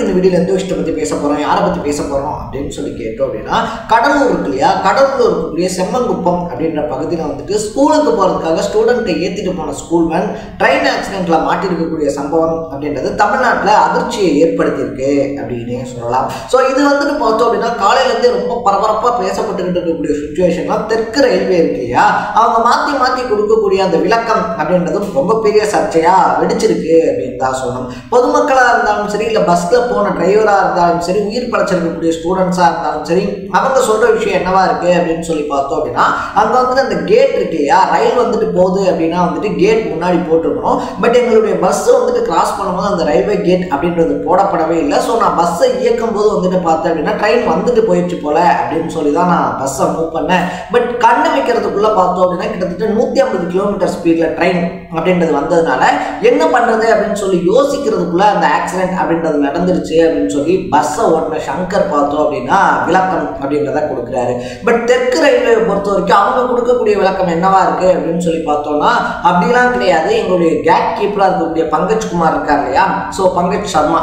இன்னைக்கு இந்த வீடியோல எந்த விஷயத்தை பத்தி பேச போறோம், யாரை பத்தி பேச போறோம் அப்படின்னு சொல்லி கேட்டோம் அப்படின்னா, கடலூர் இருக்கு இல்லையா, கடலூர்ல இருக்கக்கூடிய செம்மங்குப்பம் அப்படின்ற பகுதியில் வந்துட்டு ஸ்கூலுக்கு போறதுக்காக ஸ்டூடெண்ட்டை ஏத்திட்டு போன ஸ்கூல் வேன் ட்ரெயின் ஆக்சிடென்ட்ல மாட்டிருக்கக்கூடிய சம்பவம் அப்படின்றது தமிழ்நாட்டில் அதிர்ச்சியை ஏற்படுத்தியிருக்கு அப்படின்னு சொல்லலாம். ஸோ இது வந்துட்டு பார்த்தோம் அப்படின்னா காலையில இருந்தே ரொம்ப பரபரப்பா பேசப்பட்டுக்கிட்டு இருக்கக்கூடிய சுச்சுவேஷன்லாம் தெற்கு ரயில்வே இருக்கு இல்லையா, அவங்க மாத்தி மாத்தி கொடுக்கக்கூடிய அந்த விளக்கம் அப்படின்றதும் ரொம்ப பெரிய சர்ச்சையா வெடிச்சிருக்கு அப்படின்னு தான் சொல்லணும். பொதுமக்களா இருந்தாலும் சரி, இல்ல பஸ்ல போன டிரைவரா இருந்தாலும் சரி, உயிர் படைச்சிருக்கக்கூடிய ஸ்டூடெண்ட்ஸா இருந்தாலும் சரி, அவங்க சொல்ற விஷயம் என்னவா இருக்கு அப்படின்னு சொல்லி பார்த்தோம் அப்படின்னா, அங்க வந்துட்டு அந்த கேட் இருக்கு இல்லையா, ரயில் வந்துட்டு போகுது அப்படின்னா வந்துட்டு கேட் முன்னாடி போட்டிருக்கணும். பட் எங்களுடைய பஸ் வந்துட்டு கிராஸ் பண்ணும்போது அந்த ரயில்வே கேட் அப்படின்றது போடப்படவே இல்லை. ஸோ நான் பஸ்ஸை இயக்கும் போது வந்துட்டு பார்த்தேன் அப்படின்னா ட்ரெயின் வந்துட்டு போயிடுச்சு போல அப்படின்னு சொல்லி தான் நான் பஸ்ஸை மூவ் பண்ணேன். பட் கண்ணு வைக்கிறதுக்குள்ள பார்த்தோம் அப்படின்னா கிட்டத்தட்ட 150 கிலோமீட்டர் ஸ்பீட்ல ட்ரெயின் அப்படின்றது வந்ததுனால என்ன பண்றது அப்படின்னு சொல்லி யோசிக்கிறதுக்குள்ள அந்த ஆக்சிடென்ட் அப்படின்றது நடந்துருச்சு அப்படின்னு சொல்லி பஸ்ஸை ஓட்டின சங்கர் பார்த்தோம் அப்படின்னா விளக்கம் அப்படின்றத கொடுக்குறாரு. பட் தெற்கு ரயில்வே பொறுத்த வரைக்கும் அவங்க கொடுக்கக்கூடிய விளக்கம் என்னவா இருக்கு அப்படின்னு சொல்லி பார்த்தோம்னா அப்படிலாம் கிடையாது. எங்களுடைய கேட் கீப்பரா இருக்கக்கூடிய பங்கஜ் குமார் இருக்கார் இல்லையா, ஸோ பங்கஜ் சர்மா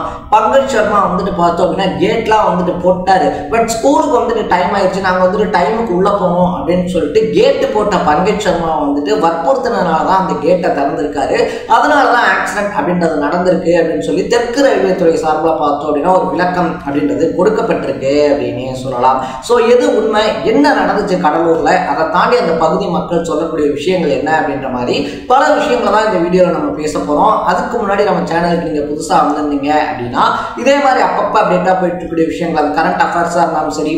வந்துட்டு பார்த்தோம் அப்படின்னா கேட்லாம் வந்துட்டு போட்டாரு. பட் ஸ்கூலுக்கு வந்துட்டு டைம் ஆயிடுச்சு, நாங்கள் வந்துட்டு டைமுக்கு உள்ள போகணும் அப்படின்னு சொல்லிட்டு கேட்டு போட்ட பங்கஜ் சர்மா வந்துட்டு வற்புறுத்தினால தான் அந்த கேட்டை திறந்திருக்காரு. அதனாலதான் ஆக்சிடென்ட் அப்படின்றது நடந்திருக்கு அப்படின்னு சொல்லி தெற்கு ரயில்வே துறை சார்பில் பார்த்தோம் அப்படின்னா ஒரு விளக்கம் அப்படின்றது கொடுக்கப்பட்டிருக்கு அப்படின்னு சொல்லலாம். ஸோ எது உண்மை, என்ன நடந்துச்சு கடலூர்ல, அதை தாண்டி அந்த பகுதி மக்கள் சொல்லக்கூடிய விஷயங்கள் என்ன அப்படின்ற மாதிரி பல விஷயங்களை தான் இந்த வீடியோவில் நம்ம பேச போறோம். அதுக்கு முன்னாடி நம்ம சேனலுக்கு நீங்க புதுசா வந்திருந்தீங்க அப்படின்னா இதே மாதிரி அப்பப்போ அப்டேட்டா போயிட்டு இருக்கக்கூடிய விஷயங்கள், அது கரண்ட் அஃபேர்ஸா இருந்தாலும் சரி,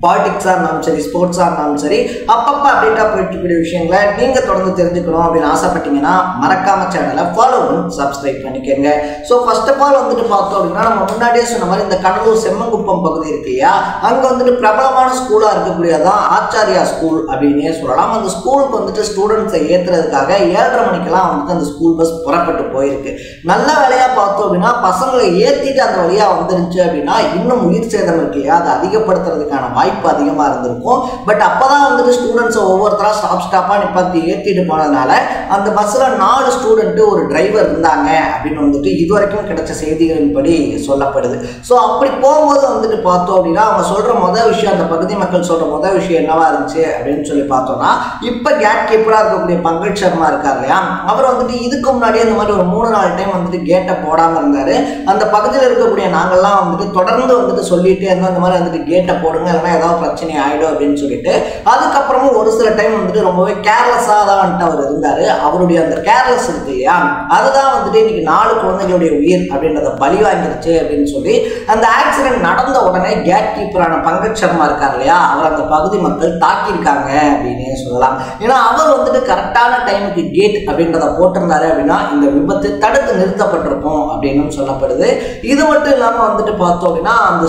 பாலிடிக்ஸாக இருந்தாலும் சரி, ஸ்போர்ட்ஸாக இருந்தாலும் சரி, அப்பப்போ அப்டேட்டாக போயிட்டு இருக்கக்கூடிய விஷயங்களை நீங்கள் தொடர்ந்து தெரிஞ்சுக்கணும் அப்படின்னு ஆசைப்பட்டீங்கன்னா மறக்காம சேனலை ஃபாலோ பண்ணி சப்ஸ்கிரைப் பண்ணிக்கோங்க. ஸோ ஃபர்ஸ்ட் ஆஃப் ஆல் வந்துட்டு பார்த்தோம் அப்படின்னா நம்ம முன்னாடியே சொன்ன மாதிரி இந்த கடலூர் செம்மங்குப்பம் பகுதி இருக்கு இல்லையா, அங்கே வந்துட்டு பிரபலமான ஸ்கூலாக இருக்கக்கூடியதான் ஆச்சாரியா ஸ்கூல் அப்படின்னே சொல்லலாம். அந்த ஸ்கூலுக்கு வந்துட்டு ஸ்டூடெண்ட்ஸை ஏற்றுறதுக்காக 7:30 மணிக்கெல்லாம் வந்துட்டு அந்த ஸ்கூல் பஸ் புறப்பட்டு போயிருக்கு. நல்ல வேலையாக பார்த்தோம் அப்படின்னா பசங்களை ஏற்றிட்டு அந்த வழியாக வந்துருச்சு அப்படின்னா இன்னும் உயிர் சேதம் இருக்கு இல்லையா, அதை அதிகப்படுத்துறதுக்கான வாய்ப்பு அதிகமா இருந்திருக்கும். பட் அப்பதான் வந்துட்டு ஸ்டூடெண்ட்ஸ் ஒவ்வொருத்தரா ஸ்டாப்பா நிப்பாத்தி ஏத்திட்டு போனதுனால அந்த பஸ்ல 4 ஸ்டூடெண்ட் ஒரு டிரைவர் இருந்தாங்க அப்படின்னு வந்துட்டு இதுவரைக்கும் கிடைச்ச செய்திகளின்படி சொல்லப்படுது. ஸோ அப்படி போகும்போது வந்துட்டு பார்த்தோம் அப்படின்னா அவங்க சொல்ற முதல் விஷயம், அந்த பகுதி மக்கள் சொல்ற முதல் விஷயம் என்னவா இருந்துச்சு அப்படின்னு சொல்லி பார்த்தோம்னா, இப்ப கேட் கீப்பரா இருக்கக்கூடிய பங்கஜ் சர்மா இருக்காரு இல்லையா, அவர் வந்துட்டு இதுக்கு முன்னாடியே இந்த மாதிரி ஒரு 3-4 டைம் வந்துட்டு கேட்டை போடாம இருந்தாரு. அந்த பகுதியில் இருக்கக்கூடிய நாங்கள்லாம் வந்துட்டு தொடர்ந்து வந்துட்டு சொல்லிட்டே இருந்தோம், இந்த மாதிரி வந்துட்டு கேட்டை போடுங்க, இல்லைன்னா ஏதாவது பிரச்சனை ஆயிடும் அப்படின்னு சொல்லிட்டு. அதுக்கப்புறமும் ஒரு சில டைம் வந்துட்டு ரொம்பவே கேர்லெஸ்ஸா தான் வந்துட்டு அவர் இருந்தாரு. அவருடைய அந்த கேர்லெஸ் இருக்கு இல்லையா, அதுதான் வந்துட்டு இன்னைக்கு 4 குழந்தைகளுடைய உயிர் அப்படின்றத பலி வாங்கிருச்சு அப்படின்னு சொல்லி அந்த ஆக்சிடென்ட் நடந்த உடனே கேட் கீப்பரான பங்கஜ் சர்மா இருக்கார் இல்லையா, அவர் அந்த பகுதி மக்கள் தாக்கியிருக்காங்க அப்படின்னு சொல்லலாம். ஏன்னா அவர் வந்துட்டு கரெக்டான டைமுக்கு கேட் அப்படின்றத போட்டிருந்தாரு அப்படின்னா இந்த விபத்து தடுத்து நிறுத்தப்பட்டிருக்கும் அப்படின்னு சொல்லப்படுது. இது மட்டும் இல்லாம வந்துட்டு பார்த்தோம் அப்படின்னா அந்த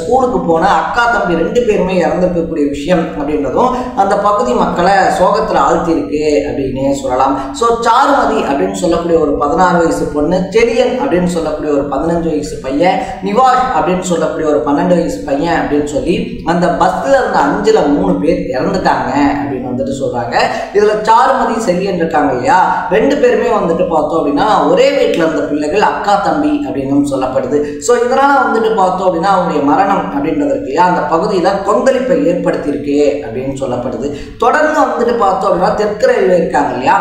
ஸ்கூலுக்கு போன அக்கா தம்பி 2 பேருமே இறந்திருக்கக்கூடிய விஷயம் அப்படின்றதும் அந்த பகுதி மக்களை சோகத்தில் ஆழ்த்தி இருக்கு அப்படின்னு சொல்லலாம். ஸோ சாருமதி அப்படின்னு சொல்லக்கூடிய ஒரு 16 வயசு பொண்ணு, செரியன் அப்படின்னு சொல்லக்கூடிய ஒரு 15 வயசு பையன், நிவாஷ் அப்படின்னு சொல்லக்கூடிய ஒரு 12 வயசு பையன் அப்படின்னு சொல்லி அந்த பஸ்ல இருந்த 5ல் 3 பேர் இறந்துட்டாங்க அப்படின்னு வந்துட்டு சொல்றாங்க. இதுல சாருமதி செரியன் இருக்காங்க இல்லையா, 2 பேருமே வந்துட்டு பார்த்தோம் அப்படின்னா ஒரே வீட்டில் இருந்த பிள்ளைகள், அக்கா தம்பி அப்படின்னு சொல்லப்படுது. ஸோ இதனால வந்துட்டு பார்த்தோம் அப்படின்னா அவங்களுடைய மரணம் அப்படின்றது இருக்கு இல்லையா, அந்த பகுதியில கொந்தளிப்பை ஏற்படுத்தியிருக்கு அப்படின்னு சொல்லப்படுது. தொடர்ந்து வந்துட்டு பார்த்தோம் அப்படின்னா தெற்கு ரயில்வே இருக்காங்க இல்லையா,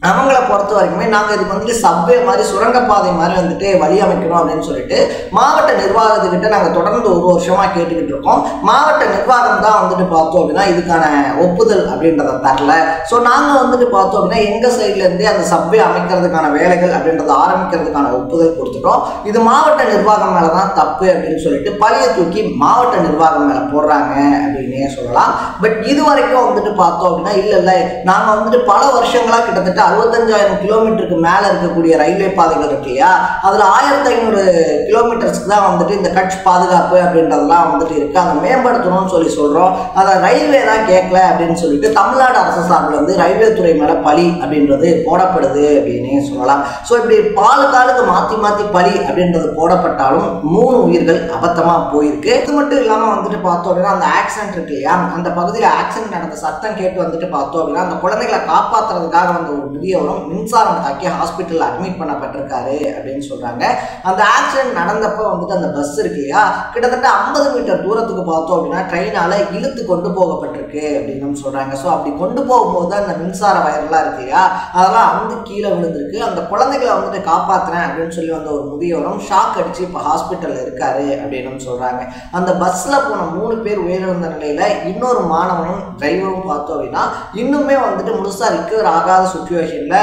அவங்கள பொறுத்த வரைக்குமே நாங்கள் இதுக்கு வந்துட்டு சப்வே மாதிரி சுரங்கப்பாதை மாதிரி வந்துட்டு வழி அமைக்கணும் அப்படின்னு சொல்லிட்டு மாவட்ட நிர்வாகத்துக்கிட்ட நாங்கள் தொடர்ந்து 1 வருஷமா கேட்டுக்கிட்டு இருக்கோம். மாவட்ட நிர்வாகம் தான் வந்துட்டு பார்த்தோம் அப்படின்னா இதுக்கான ஒப்புதல் அப்படின்றத தரல. ஸோ நாங்கள் வந்துட்டு பார்த்தோம் அப்படின்னா எங்கள் சைட்ல இருந்தே அந்த சப்வே அமைக்கிறதுக்கான வேலைகள் அப்படின்றத ஆரம்பிக்கிறதுக்கான ஒப்புதல் கொடுத்துட்டோம். இது மாவட்ட நிர்வாகம் மேலே தான் தப்பு அப்படின்னு சொல்லிட்டு பழைய தூக்கி மாவட்ட நிர்வாகம் மேலே போடுறாங்க அப்படின்னே சொல்லலாம். பட் இது வரைக்கும் வந்துட்டு பார்த்தோம் அப்படின்னா இல்லை நாங்கள் வந்துட்டு பல வருஷங்களா கிட்டத்தட்ட 65,000 கிலோமீட்டருக்கு மேல இருக்கக்கூடிய ரயில்வே பாதைகள் இருக்கு இல்லையா, அதுல 1500 கிலோமீட்டர்ஸ்க்கு தான் வந்துட்டு இந்த கட்ச் பாதுகாப்பு அப்படின்றதெல்லாம் வந்துட்டு இருக்கு, அதை மேம்படுத்தணும்னு சொல்லி சொல்றோம். அதை ரயில்வே தான் கேட்கல அப்படின்னு சொல்லிட்டு தமிழ்நாடு அரசு சார்பில் வந்து ரயில்வே துறை மேல பழி அப்படின்றது போடப்படுது அப்படின்னு சொல்லலாம். ஸோ இப்படி பாலுக்காலுக்கு மாத்தி பழி அப்படின்றது போடப்பட்டாலும் 3 உயிர்கள் அபத்தமா போயிருக்கு. இது மட்டும் இல்லாம வந்துட்டு பார்த்தோம் அப்படின்னா அந்த ஆக்சிடென்ட் இருக்கு இல்லையா, அந்த பகுதியில் ஆக்சிடென்ட் நடந்த சத்தம் கேட்டு வந்துட்டு பார்த்தோம் அப்படின்னா அந்த குழந்தைகளை காப்பாற்றுறதுக்காக வந்து ஒரு முதியவரும் மின்சாரம் தாக்கி ஹாஸ்பிட்டலில் அட்மிட் பண்ணப்பட்டிருக்காரு அப்படின்னு சொல்கிறாங்க. அந்த ஆக்சிடென்ட் நடந்தப்போ வந்துட்டு அந்த பஸ் இருக்கு இல்லையா, கிட்டத்தட்ட 50 மீட்டர் தூரத்துக்கு பார்த்தோம் அப்படின்னா ட்ரெயினால் இழுத்து கொண்டு போகப்பட்டிருக்கு அப்படின்னு சொல்கிறாங்க. ஸோ அப்படி கொண்டு போகும்போது அந்த மின்சார வயர்லாம் இருக்கு இல்லையா, அதெல்லாம் வந்து கீழே விழுந்திருக்கு. அந்த குழந்தைகளை வந்துட்டு காப்பாற்றுறேன் அப்படின்னு சொல்லி வந்த ஒரு முதியவரும் ஷாக் அடிச்சு இப்போ ஹாஸ்பிட்டலில் இருக்காரு அப்படின்னு சொல்கிறாங்க. அந்த பஸ்ஸில் போன 3 பேர் உயிரிழந்த நிலையில் இன்னொரு மாணவனும் டிரைவரும் பார்த்தோம் அப்படின்னா இன்னுமே வந்துட்டு முழுசாக ரிக்கவர் ஆகாத சுச்சுவேஷனில்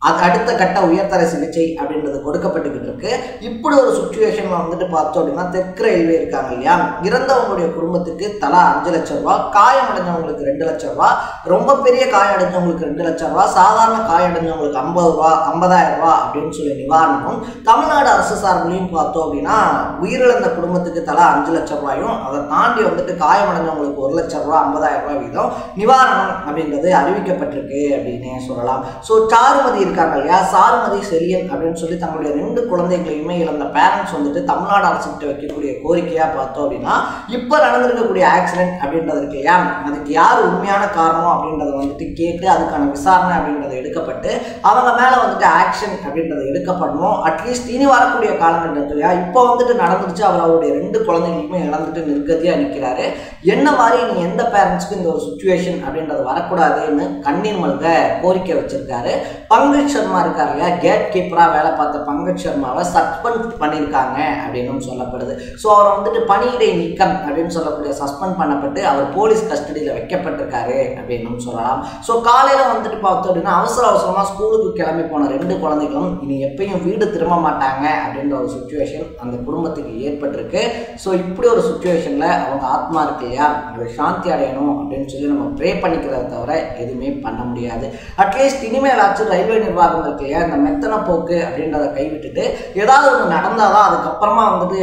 அது அடுத்த கட்ட உயர்தர சிகிச்சை அப்படின்றது கொடுக்கப்பட்டுக்கிட்டு இருக்கு. இப்படி ஒரு சுச்சுவேஷன்ல வந்துட்டு பார்த்தோம் அப்படின்னா தெற்கு ரயில்வே இருக்காங்க இல்லையா, இறந்தவங்களுடைய குடும்பத்துக்கு தலா 5 லட்சம் ரூபாய், காயம் அடைஞ்சவங்களுக்கு 2 லட்சம் ரூபாய், ரொம்ப பெரிய காயம் அடைஞ்சவங்களுக்கு 2 லட்சம் ரூபாய், சாதாரண காயம் அடைஞ்சவங்களுக்கு 50,000 ரூபாய் அப்படின்னு சொல்லி நிவாரணமும், தமிழ்நாடு அரசு சார்பிலையும் பார்த்தோம் அப்படின்னா உயிரிழந்த குடும்பத்துக்கு தலா 5 லட்சம் ரூபாயும், அதை தாண்டி வந்துட்டு காயம் அடைஞ்சவங்களுக்கு 1 லட்சம் ரூபாய் 50,000 ரூபாய் வீதம் நிவாரணம் அப்படின்றது அறிவிக்கப்பட்டிருக்கு அப்படின்னே சொல்லலாம். ஸோ சாருமதி இருக்காங்க இல்லையா, சாருமதி செலியன் அப்படின்னு சொல்லி தங்களுடைய 2 குழந்தைகளையுமே இழந்த பேரண்ட்ஸ் வந்துட்டு தமிழ்நாடு அரசு கிட்ட வைக்கக்கூடிய கோரிக்கையா பார்த்தோம் அப்படின்னா இப்ப நடந்திருக்கக்கூடிய ஆக்சிடென்ட் அப்படின்றது இருக்கு இல்லையா, அதுக்கு யார் உண்மையான காரணம் அப்படின்றத வந்துட்டு கேட்டு அதுக்கான விசாரணை அப்படின்றது எடுக்கப்பட்டு அவங்க மேல வந்துட்டு ஆக்ஷன் அப்படின்றது எடுக்கப்படணும். அட்லீஸ்ட் இனி வரக்கூடிய காலங்கள் இருக்கு இல்லையா, இப்போ வந்துட்டு நடந்துருச்சு, அவர் அவருடைய 2 குழந்தைகளுமே இழந்துட்டு நிற்கதியா நிற்கிறாரு. என்ன மாதிரி நீ எந்த பேரண்ட்ஸ்க்கு இந்த ஒரு சுச்சுவேஷன் அப்படின்றது வரக்கூடாதுன்னு கண்ணீர் மல்க கோரிக்கை வச்சிருக்காரு. பங்கஜ் சர்மா இருக்காரு இல்லையா, கேட் கீப்பராக வேலை பார்த்த பங்கஜ் சர்மாவை சஸ்பெண்ட் பண்ணியிருக்காங்க அப்படின்னு சொல்லப்படுது. ஸோ அவரை வந்துட்டு பணியிடை நீக்கம் அப்படின்னு சொல்லக்கூடிய சஸ்பெண்ட் பண்ணப்பட்டு அவர் போலீஸ் கஸ்டடியில் வைக்கப்பட்டிருக்காரு அப்படின்னு சொல்லலாம். ஸோ காலையில் வந்துட்டு பார்த்தோம் அப்படின்னா அவசரமாக ஸ்கூலுக்கு கிளம்பி போன 2 குழந்தைகளும் இனி எப்பயும் வீடு திரும்ப மாட்டாங்க அப்படின்ற ஒரு சுச்சுவேஷன் அந்த குடும்பத்துக்கு ஏற்பட்டிருக்கு. ஸோ இப்படி ஒரு சுச்சுவேஷனில் அவங்க ஆத்மா இருக்கு இல்லையா, அது சாந்தி அடையணும் அப்படின்னு சொல்லி நம்ம ப்ரே பண்ணிக்கிறத தவிர எதுவுமே பண்ண முடியாது. அட்லீஸ்ட் இனிமேலாச்சும் ரயில்வே நிர்வாகம் இருக்கு இல்லையா, இந்த மெத்தன போக்கு அப்படின்றத கைவிட்டுட்டு ஏதாவது ஒன்று நடந்தாதான் அதுக்கப்புறமா வந்துட்டு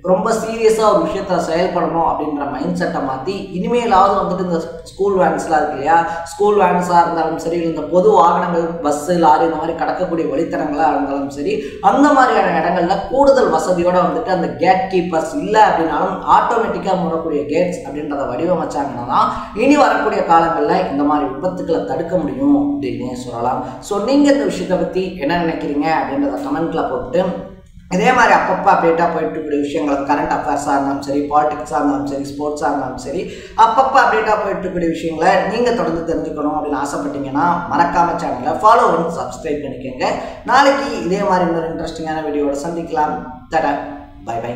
ரொம்ப சீரியஸாக ஒரு விஷயத்த செயல்படணும் அப்படின்ற மைண்ட் செட்டை மாற்றி இனிமேலாவது வந்துட்டு இந்த ஸ்கூல் வேன்ஸ்லாம் இருக்கு இல்லையா, ஸ்கூல் வேன்ஸாக இருந்தாலும் சரி, இந்த பொது வாகனங்கள் பஸ்ஸு லாரி இந்த மாதிரி கடக்கக்கூடிய வழித்தடங்களாக இருந்தாலும் சரி, அந்த மாதிரியான இடங்கள்ல கூடுதல் வசதியோடு வந்துட்டு அந்த கேட் கீப்பர்ஸ் இல்லை அப்படின்னாலும் ஆட்டோமேட்டிக்காக மூடக்கூடிய கேட்ஸ் அப்படின்றத வடிவமைச்சாங்கன்னா தான் இனி வரக்கூடிய காலங்களில் இந்த மாதிரி விபத்துக்களை தடுக்க முடியும் அப்படின்னு சொல்லலாம். ஸோ நீங்கள் இந்த விஷயத்தை பற்றி என்ன நினைக்கிறீங்க அப்படின்றத கமெண்ட்ல போட்டு இதே மாதிரி அப்பப்போ அப்டேட்டாக போயிட்டு இருக்கக்கூடிய விஷயங்கள் கரண்ட் அஃபேர்ஸாக இருந்தாலும் சரி, பாலிடிக்ஸாக இருந்தாலும் சரி, ஸ்போர்ட்ஸாக இருந்தாலும் சரி, அப்பப்போ அப்டேட்டாக போயிட்டு இருக்கக்கூடிய விஷயங்களை நீங்கள் தொடர்ந்து தெரிஞ்சுக்கணும் அப்படின்னு ஆசைப்பட்டீங்கன்னா மறக்காம சேனலை ஃபாலோ பண்ணி சப்ஸ்கிரைப் பண்ணிக்கோங்க. நாளைக்கு இதே மாதிரி இன்னொரு இன்ட்ரெஸ்டிங்கான வீடியோட சந்திக்கலாம். தடா, பை பை.